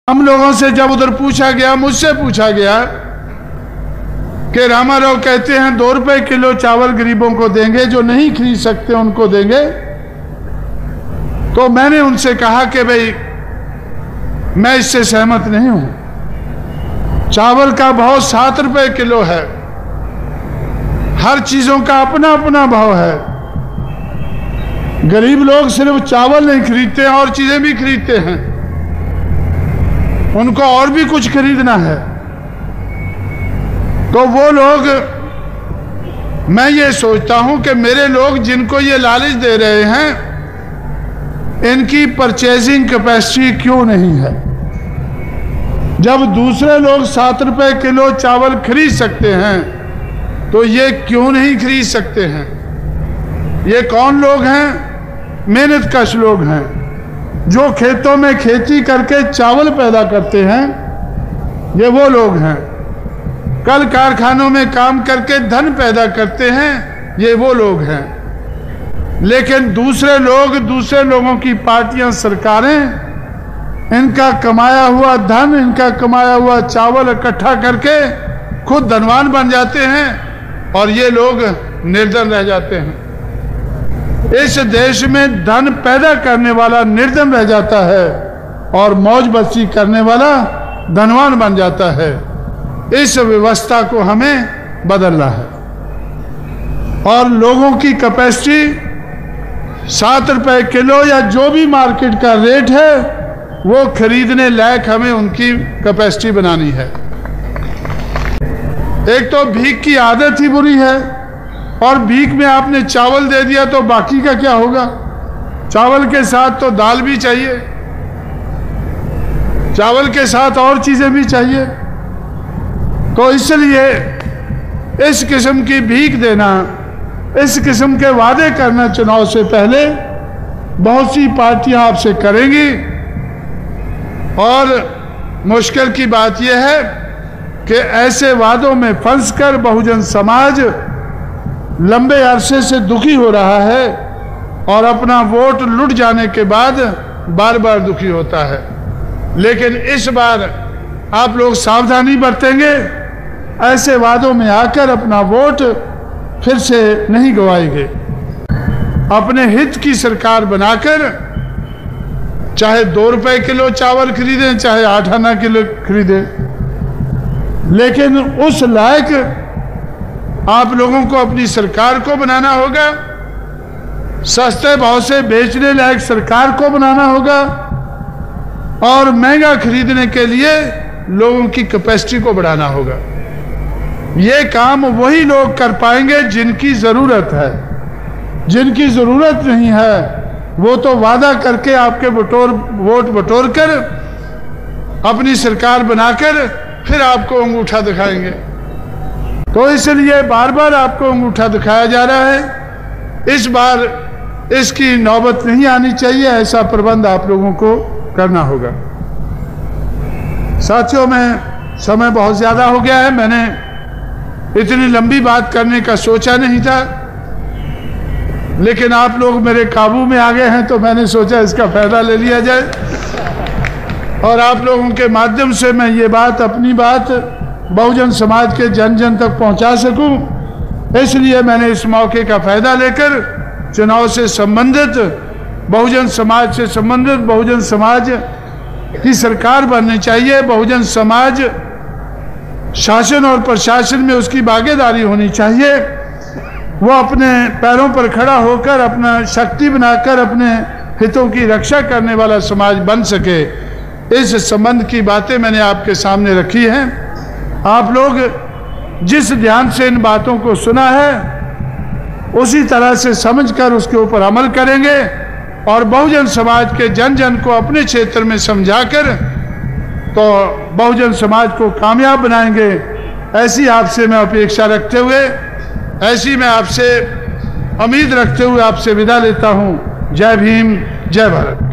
हम लोगों से जब उधर पूछा गया, मुझसे पूछा गया कि रामाराव कहते हैं 2 रुपए किलो चावल गरीबों को देंगे, जो नहीं खरीद सकते उनको देंगे, तो मैंने उनसे कहा कि भाई मैं इससे सहमत नहीं हूं। चावल का भाव 7 रुपए किलो है, हर चीजों का अपना अपना भाव है। गरीब लोग सिर्फ चावल नहीं खरीदते हैं, और चीजें भी खरीदते हैं, उनको और भी कुछ खरीदना है। तो वो लोग, मैं ये सोचता हूं कि मेरे लोग जिनको ये लालच दे रहे हैं, इनकी परचेजिंग कैपेसिटी क्यों नहीं है? जब दूसरे लोग 7 रुपए किलो चावल खरीद सकते हैं, तो ये क्यों नहीं खरीद सकते हैं? ये कौन लोग हैं? मेहनत कश लोग हैं, जो खेतों में खेती करके चावल पैदा करते हैं, ये वो लोग हैं। कल कारखानों में काम करके धन पैदा करते हैं, ये वो लोग हैं। लेकिन दूसरे लोग, दूसरे लोगों की पार्टियां, सरकारें इनका कमाया हुआ धन, इनका कमाया हुआ चावल इकट्ठा करके खुद धनवान बन जाते हैं, और ये लोग निर्धन रह जाते हैं। इस देश में धन पैदा करने वाला निर्धन रह जाता है, और मौज मस्ती करने वाला धनवान बन जाता है। इस व्यवस्था को हमें बदलना है, और लोगों की कैपेसिटी 7 रुपए किलो या जो भी मार्केट का रेट है, वो खरीदने लायक हमें उनकी कैपेसिटी बनानी है। एक तो भीख की आदत ही बुरी है, और भीख में आपने चावल दे दिया तो बाकी का क्या होगा? चावल के साथ तो दाल भी चाहिए, चावल के साथ और चीजें भी चाहिए। तो इसलिए इस किस्म की भीख देना, इस किस्म के वादे करना चुनाव से पहले बहुत सी पार्टियां आपसे करेंगी, और मुश्किल की बात यह है कि ऐसे वादों में फंसकर बहुजन समाज लंबे अरसे से दुखी हो रहा है, और अपना वोट लुट जाने के बाद बार बार दुखी होता है। लेकिन इस बार आप लोग सावधानी बरतेंगे, ऐसे वादों में आकर अपना वोट फिर से नहीं गवाएंगे। अपने हित की सरकार बनाकर चाहे 2 रुपए किलो चावल खरीदें, चाहे 8 आना किलो खरीदें, लेकिन उस लायक आप लोगों को अपनी सरकार को बनाना होगा। सस्ते भाव से बेचने लायक सरकार को बनाना होगा, और महंगा खरीदने के लिए लोगों की कैपेसिटी को बढ़ाना होगा। ये काम वही लोग कर पाएंगे जिनकी जरूरत है। जिनकी जरूरत नहीं है, वो तो वादा करके आपके वोट बटोर कर अपनी सरकार बनाकर फिर आपको अंगूठा दिखाएंगे। तो इसलिए बार बार आपको अंगूठा दिखाया जा रहा है। इस बार इसकी नौबत नहीं आनी चाहिए, ऐसा प्रबंध आप लोगों को करना होगा। साथियों, में समय बहुत ज्यादा हो गया है, मैंने इतनी लंबी बात करने का सोचा नहीं था, लेकिन आप लोग मेरे काबू में आ गए हैं, तो मैंने सोचा इसका फायदा ले लिया जाए, और आप लोगों के माध्यम से मैं ये बात, अपनी बात बहुजन समाज के जन जन तक पहुंचा सकूं। इसलिए मैंने इस मौके का फायदा लेकर चुनाव से संबंधित, बहुजन समाज से संबंधित, बहुजन समाज की सरकार बननी चाहिए, बहुजन समाज शासन और प्रशासन में उसकी भागीदारी होनी चाहिए, वो अपने पैरों पर खड़ा होकर अपना शक्ति बनाकर अपने हितों की रक्षा करने वाला समाज बन सके। इस संबंध की बातें मैंने आपके सामने रखी हैं। आप लोग जिस ध्यान से इन बातों को सुना है, उसी तरह से समझकर उसके ऊपर अमल करेंगे, और बहुजन समाज के जन जन को अपने क्षेत्र में समझाकर तो बहुजन समाज को कामयाब बनाएंगे। ऐसी आपसे मैं अपेक्षा रखते हुए, ऐसी मैं आपसे उम्मीद रखते हुए आपसे विदा लेता हूं। जय भीम, जय भारत।